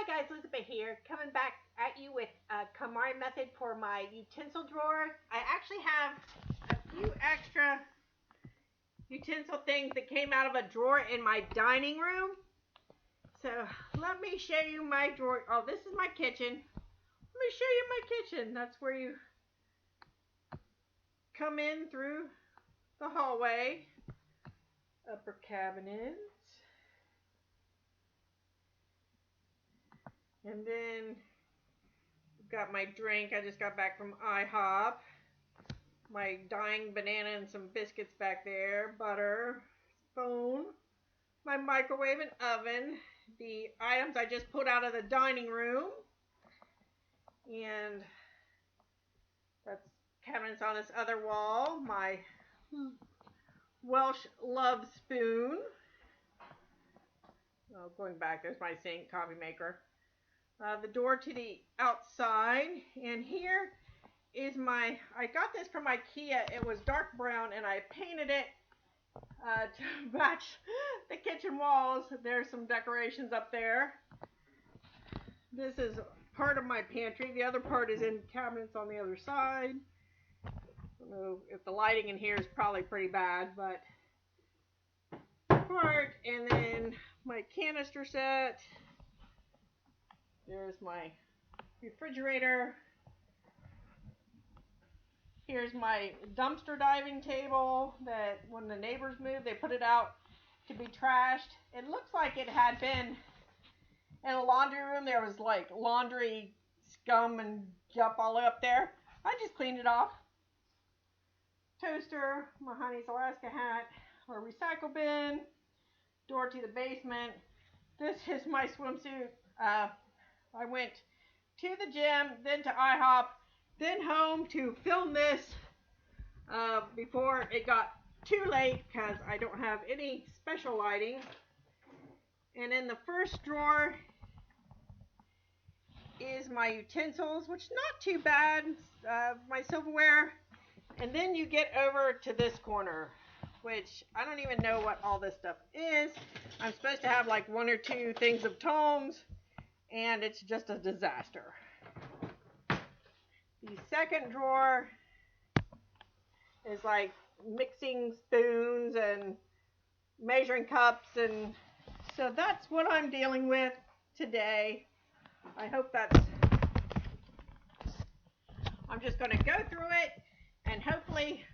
Hi guys, Lizbet here, coming back at you with a KonMari method for my utensil drawer. I actually have a few extra utensil things that came out of a drawer in my dining room. So let me show you my drawer. Oh, this is my kitchen. Let me show you my kitchen. That's where you come in through the hallway. Upper cabinets. And then got my drink. I just got back from IHOP. My dying banana and some biscuits back there. Butter. Phone. My microwave and oven. The items I just pulled out of the dining room. And that's cabinets on this other wall. My Welsh love spoon. Oh, going back, there's my sink, coffee maker. The door to the outside, and here is I got this from IKEA. It was dark brown and I painted it to match the kitchen walls. There's some decorations up there. This is part of my pantry. The other part is in cabinets on the other side. I don't know if the lighting in here is probably pretty bad, but part, and then my canister set. There's my refrigerator. Here's my dumpster diving table that when the neighbors moved, they put it out to be trashed. It looks like it had been in a laundry room. There was like laundry scum and jump all up there. I just cleaned it off. Toaster, my honey's Alaska hat, our recycle bin, door to the basement. This is my swimsuit. I went to the gym, then to IHOP, then home to film this before it got too late because I don't have any special lighting. And in the first drawer is my utensils, which not too bad, my silverware. And then you get over to this corner, which I don't even know what all this stuff is. I'm supposed to have like one or two things of tomes, and it's just a disaster. The second drawer is like mixing spoons and measuring cups, and so that's what I'm dealing with today. I hope I'm just going to go through it, and hopefully,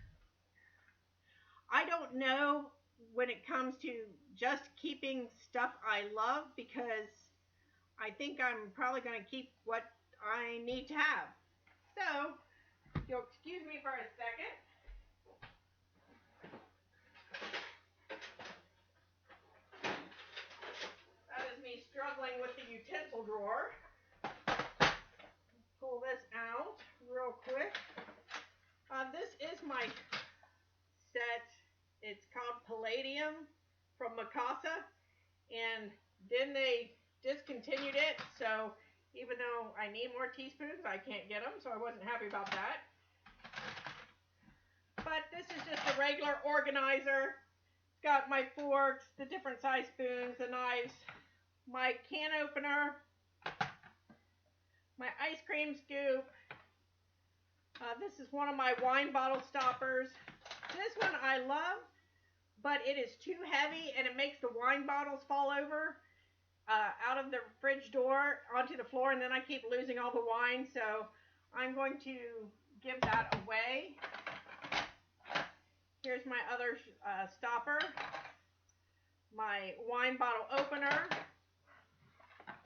I don't know when it comes to just keeping stuff I love, because I think I'm probably going to keep what I need to have. So, if you'll excuse me for a second. That is me struggling with the utensil drawer. Pull this out real quick. This is my set. It's called Palladium from Mikasa, and then they discontinued it, so even though I need more teaspoons, I can't get them, so I wasn't happy about that. But this is just a regular organizer. It's got my forks, the different size spoons, the knives, my can opener, my ice cream scoop. This is one of my wine bottle stoppers. This one I love, but it is too heavy and it makes the wine bottles fall over out of the fridge door onto the floor, and then I keep losing all the wine, so I'm going to give that away. Here's my other stopper, my wine bottle opener,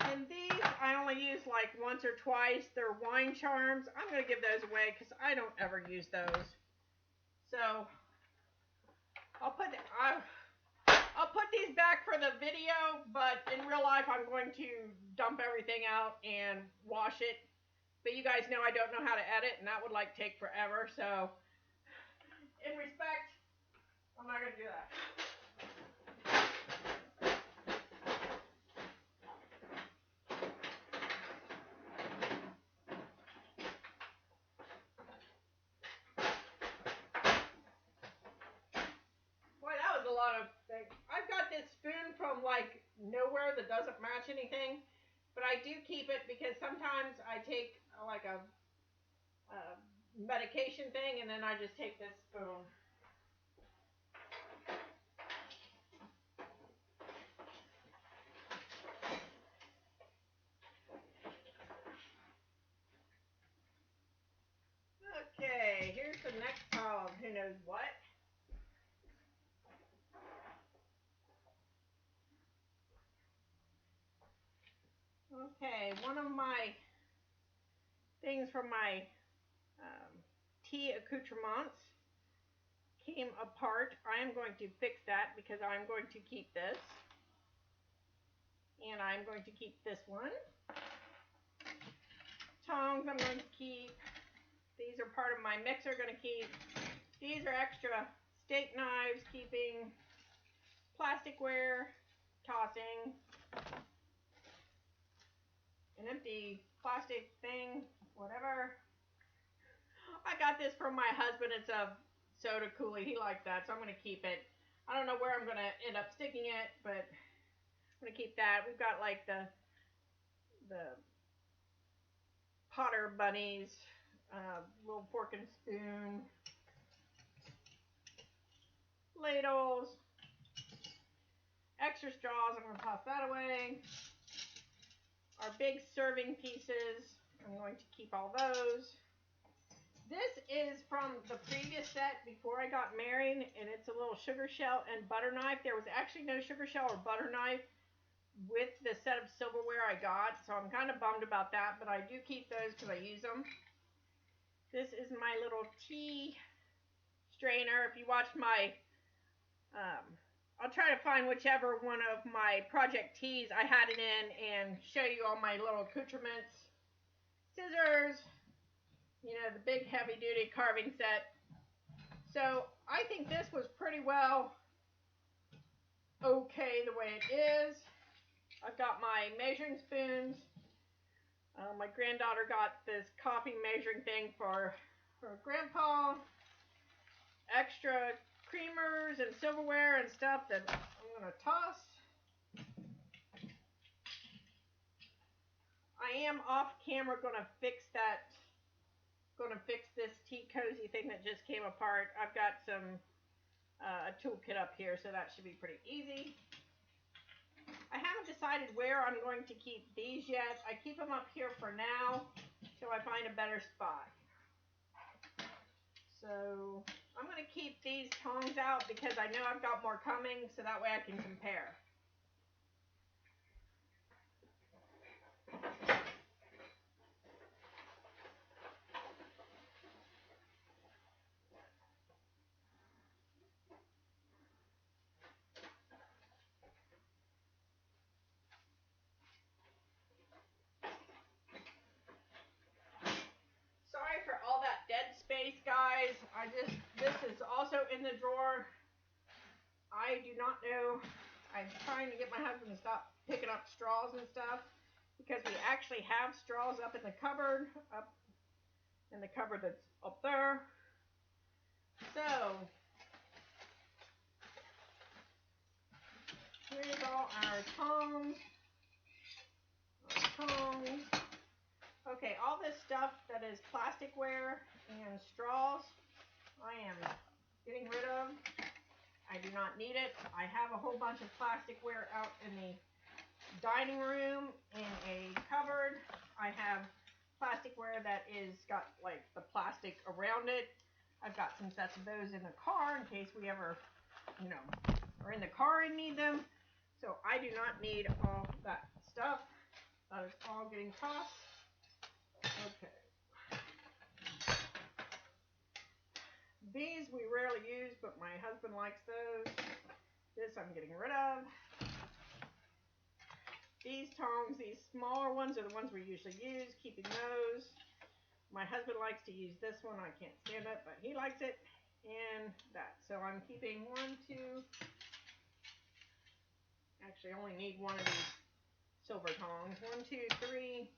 and these I only use like once or twice. They're wine charms. I'm going to give those away because I don't ever use those. So I'll put these back for the video, but in real life I'm going to dump everything out and wash it. But you guys know I don't know how to edit, and that would like take forever. So in respect, I'm not going to do that. Boy, that was a lot of things. I've got this spoon from like nowhere that doesn't match anything. But I do keep it because sometimes I take like a medication thing and then I just take this spoon. Okay, here's the next pile of who knows what. Okay, one of my things from my tea accoutrements came apart. I am going to fix that because I'm going to keep this. And I'm going to keep this one. Tongs I'm going to keep. These are part of my mixer, going to keep. These are extra steak knives, keeping. Plasticware, tossing. An empty plastic thing, whatever. I got this from my husband. It's a soda coolie. He likes that, so I'm going to keep it. I don't know where I'm going to end up sticking it, but I'm going to keep that. We've got like the Potter bunnies, little fork and spoon, ladles, extra straws. I'm going to toss that away. Our big serving pieces, I'm going to keep all those. This is from the previous set before I got married, and it's a little sugar shell and butter knife. There was actually no sugar shell or butter knife with the set of silverware I got, so I'm kind of bummed about that, but I do keep those because I use them. This is my little tea strainer. If you watched my, I'll try to find whichever one of my project teas I had it in and show you all my little accoutrements. Scissors, you know, the big heavy duty carving set. So I think this was pretty well okay the way it is. I've got my measuring spoons. My granddaughter got this coffee measuring thing for her grandpa. Extra creamers and silverware and stuff that I'm going to toss. I am off camera going to fix this tea cozy thing that just came apart. I've got some a toolkit up here, so that should be pretty easy. I haven't decided where I'm going to keep these yet. I keep them up here for now till I find a better spot. So I'm going to keep these tongs out because I know I've got more coming, so that way I can compare. Sorry for all that dead space, guys. This is also in the drawer. I do not know. I'm trying to get my husband to stop picking up straws and stuff because we actually have straws up in the cupboard, up in the cupboard that's up there. So here's all our tongs. Okay, all this stuff that is plasticware and straws, I am getting rid of. I do not need it. I have a whole bunch of plasticware out in the dining room in a cupboard. I have plasticware that is got like the plastic around it. I've got some sets of those in the car in case we ever, you know, are in the car and need them. So I do not need all that stuff. That is all getting tossed. Okay. These we rarely use, but my husband likes those. This I'm getting rid of. These tongs, these smaller ones are the ones we usually use, keeping those. My husband likes to use this one. I can't stand it, but he likes it. And that. So I'm keeping 1, 2. Actually, I only need one of these silver tongs. 1, 2, 3,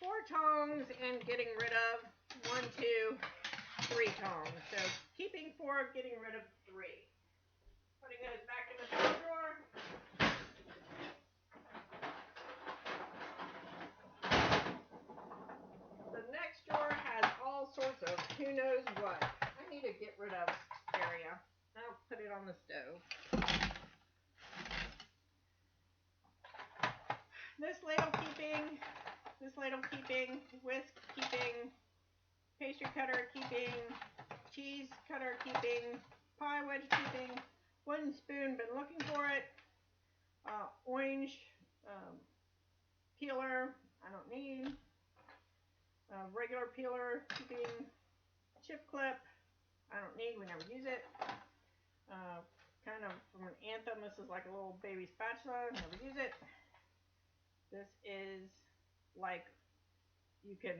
4 tongs and getting rid of 1, 2, 3 tongs. So keeping 4, getting rid of 3. Putting those back in the drawer. sorts of who knows what. I need to get rid of area. I'll put it on the stove. This ladle keeping, whisk keeping, pastry cutter keeping, cheese cutter keeping, pie wedge keeping, wooden spoon, been looking for it, orange peeler, I don't need, regular peeler keeping, chip clip, I don't need, we never use it, kind of from an Anthem, this is like a little baby spatula, never use it. This is like you can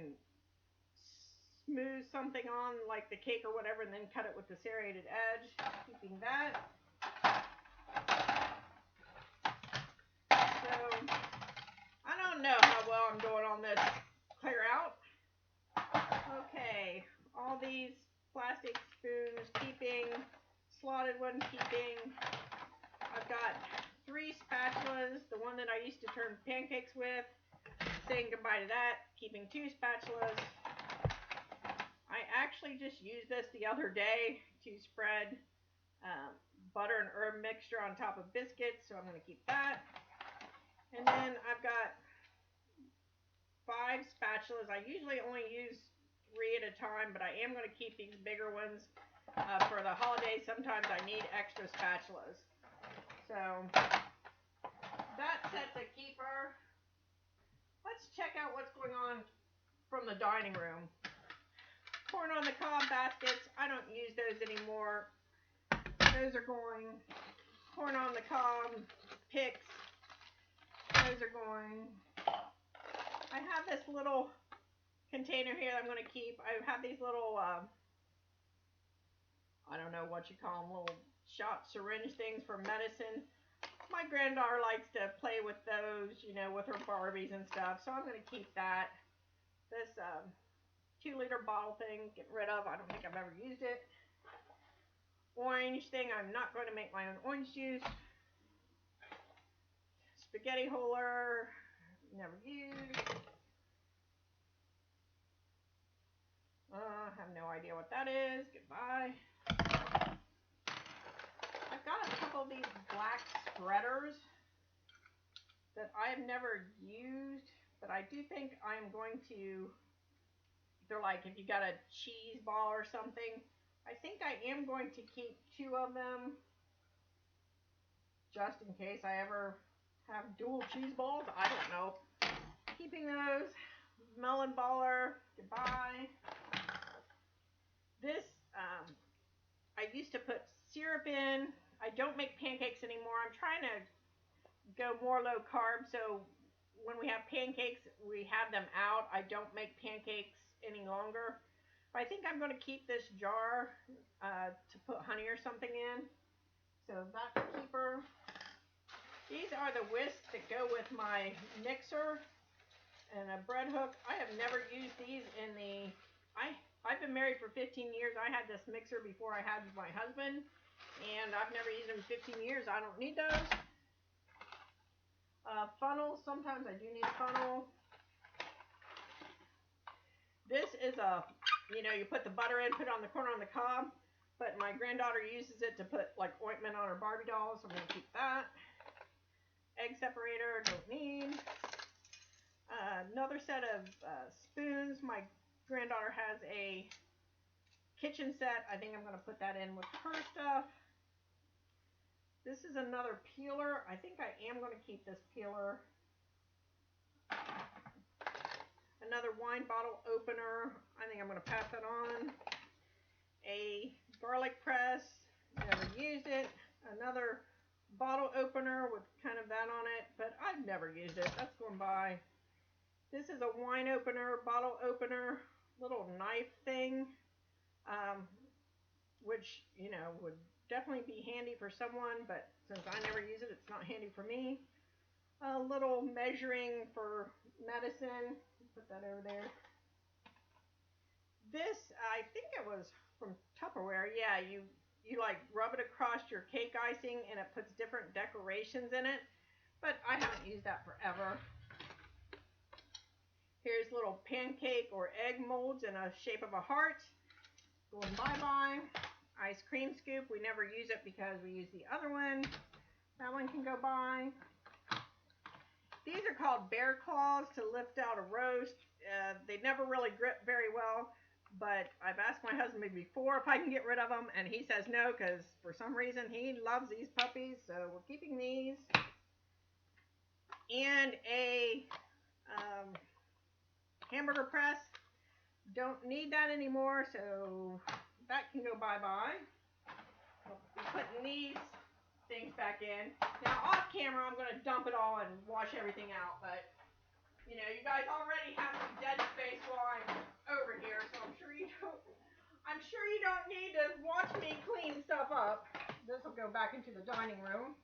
smooth something on like the cake or whatever and then cut it with the serrated edge, keeping that. So I don't know how well I'm doing on this clear out. Okay, all these plastic spoons keeping, slotted one keeping. I've got 3 spatulas, the one that I used to turn pancakes with, saying goodbye to that, keeping 2 spatulas. I actually just used this the other day to spread butter and herb mixture on top of biscuits, so I'm going to keep that. And then I've got 5 spatulas. I usually only use 3 at a time, but I am going to keep these bigger ones for the holidays. Sometimes I need extra spatulas. So that sets a keeper. Let's check out what's going on from the dining room. Corn on the cob baskets, I don't use those anymore. Those are going. Corn on the cob picks, those are going. I have this little container here that I'm going to keep. I have these little, I don't know what you call them, little shot syringe things for medicine. My granddaughter likes to play with those, you know, with her Barbies and stuff, so I'm going to keep that. This 2-liter bottle thing, get rid of. I don't think I've ever used it. Orange thing, I'm not going to make my own orange juice. Spaghetti holder, never used. I have no idea what that is. Goodbye. I've got a couple of these black spreaders that I have never used, but I do think I'm going to, they're like if you got a cheese ball or something, I think I am going to keep 2 of them just in case I ever have dual cheese balls. I don't know. Keeping those. Melon baller, goodbye. This, I used to put syrup in. I don't make pancakes anymore. I'm trying to go more low carb, so when we have pancakes, we have them out. I don't make pancakes any longer. But I think I'm going to keep this jar to put honey or something in. So that's a keeper. These are the whisks that go with my mixer and a bread hook. I have never used these in the... I've been married for 15 years. I had this mixer before I had my husband, and I've never used them in 15 years. I don't need those. Funnels, sometimes I do need a funnel. This is a, you know, you put the butter in, put it on the corner on the cob, but my granddaughter uses it to put like ointment on her Barbie dolls, so I'm going to keep that. Egg separator, don't need. Another set of spoons. My granddaughter has a kitchen set. I think I'm going to put that in with her stuff. This is another peeler. I think I am going to keep this peeler. Another wine bottle opener. I think I'm going to pass that on. A garlic press. Never used it. Another bottle opener with kind of that on it, but I've never used it. That's going by. This is a wine opener, bottle opener, little knife thing, which, you know, would definitely be handy for someone, but since I never use it, it's not handy for me. A little measuring for medicine. Put that over there. This, I think it was from Tupperware. Yeah, you like rub it across your cake icing and it puts different decorations in it, but I haven't used that forever. Here's little pancake or egg molds in a shape of a heart. Going bye-bye. Ice cream scoop. We never use it because we use the other one. That one can go by. These are called bear claws to lift out a roast. They never really grip very well, but I've asked my husband before if I can get rid of them, and he says no because for some reason he loves these puppies, so we're keeping these. And a hamburger press. Don't need that anymore, so that can go bye-bye. We'll be putting these things back in. Now off camera I'm going to dump it all and wash everything out, but you know, you guys already have some dead space while I'm over here, so I'm sure you don't need to watch me clean stuff up. This will go back into the dining room.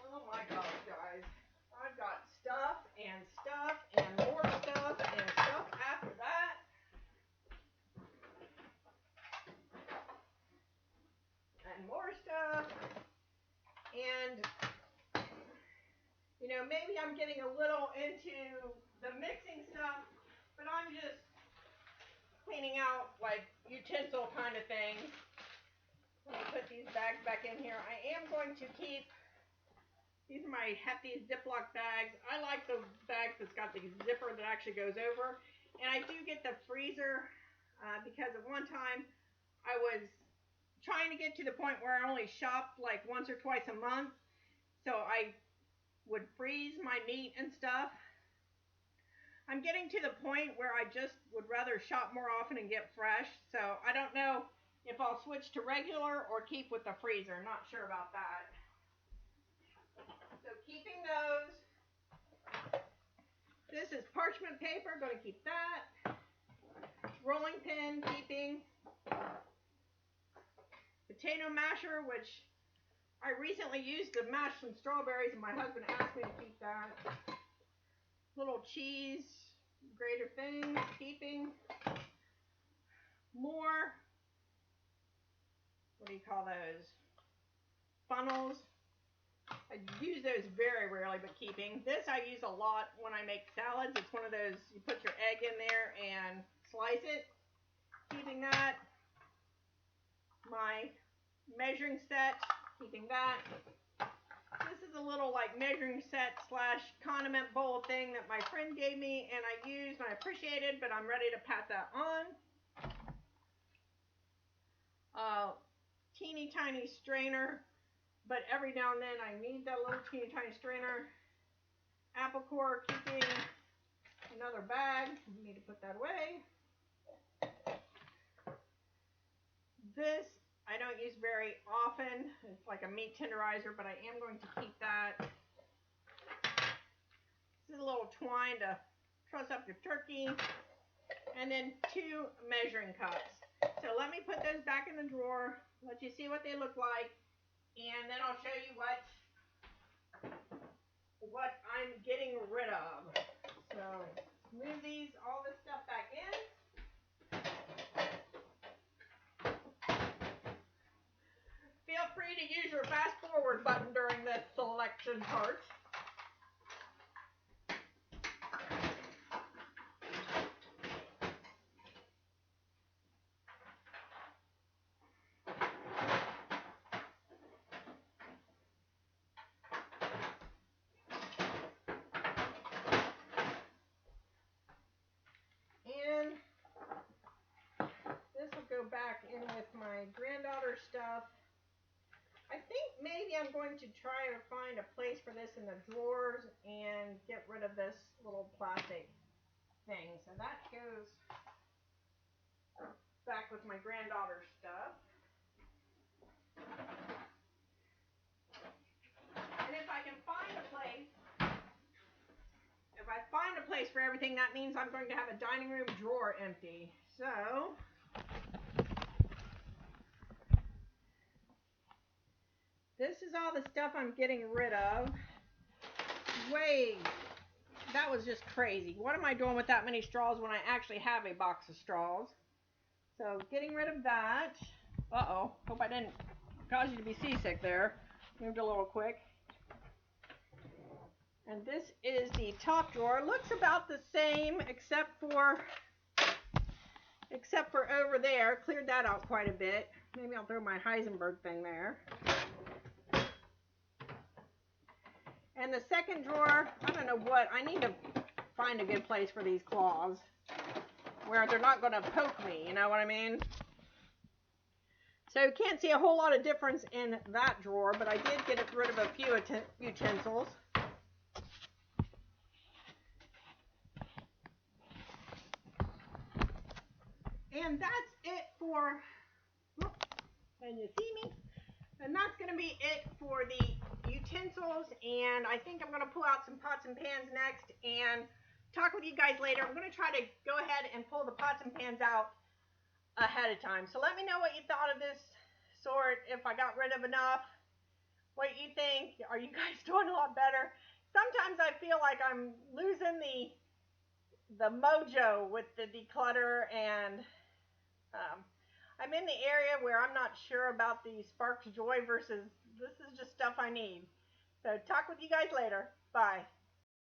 Oh my gosh, guys. I've got stuff and stuff and more stuff and stuff after that. And more stuff. And, you know, maybe I'm getting a little into the mixing stuff, but I'm just cleaning out like utensil kind of things. Let me put these bags back in here. I am going to keep, these are my Hefty's Ziploc bags. I like the bags that's got the zipper that actually goes over. And I do get the freezer because at one time I was trying to get to the point where I only shopped like once or twice a month. So I would freeze my meat and stuff. I'm getting to the point where I just would rather shop more often and get fresh. So I don't know if I'll switch to regular or keep with the freezer. I'm not sure about that. So keeping those. This is parchment paper. Going to keep that. Rolling pin, keeping. Potato masher, which I recently used to mash some strawberries and my husband asked me to keep that. Little cheese grater thing, keeping. More, what do you call those? Funnels. I use those very rarely, but keeping. This I use a lot when I make salads. It's one of those, you put your egg in there and slice it. Keeping that. My measuring set, keeping that. This is a little like measuring set slash condiment bowl thing that my friend gave me and I used and I appreciated, but I'm ready to pat that on. Teeny tiny strainer, but every now and then I need that little teeny tiny strainer. Apple core, keeping. Another bag, need to put that away. This I don't use very often. It's like a meat tenderizer, but I am going to keep that. This is a little twine to truss up your turkey. And then 2 measuring cups. So let me put those back in the drawer, let you see what they look like, and then I'll show you what I'm getting rid of. So move all this stuff back in. Feel free to use your fast forward button during this selection part. And this will go back in with my granddaughter's stuff. I think maybe I'm going to try to find a place for this in the drawers and get rid of this little plastic thing. So that goes back with my granddaughter's stuff. And if I find a place for everything, that means I'm going to have a dining room drawer empty. So this is all the stuff I'm getting rid of. Wait, that was just crazy. What am I doing with that many straws when I actually have a box of straws? So getting rid of that. Uh-oh, hope I didn't cause you to be seasick there. Moved a little quick. And this is the top drawer. Looks about the same except for over there. Cleared that out quite a bit. Maybe I'll throw my Heisenberg thing there. And the second drawer, I don't know what, I need to find a good place for these claws where they're not going to poke me, you know what I mean? So you can't see a whole lot of difference in that drawer, but I did get rid of a few utensils. And that's it for, can you see me? And that's going to be it for the utensils, and I think I'm going to pull out some pots and pans next and talk with you guys later. I'm going to try to go ahead and pull the pots and pans out ahead of time. So let me know what you thought of this sort, if I got rid of enough, what you think. Are you guys doing a lot better? Sometimes I feel like I'm losing the mojo with the declutter, and I'm in the area where I'm not sure about the sparks joy versus this is just stuff I need. So talk with you guys later. Bye.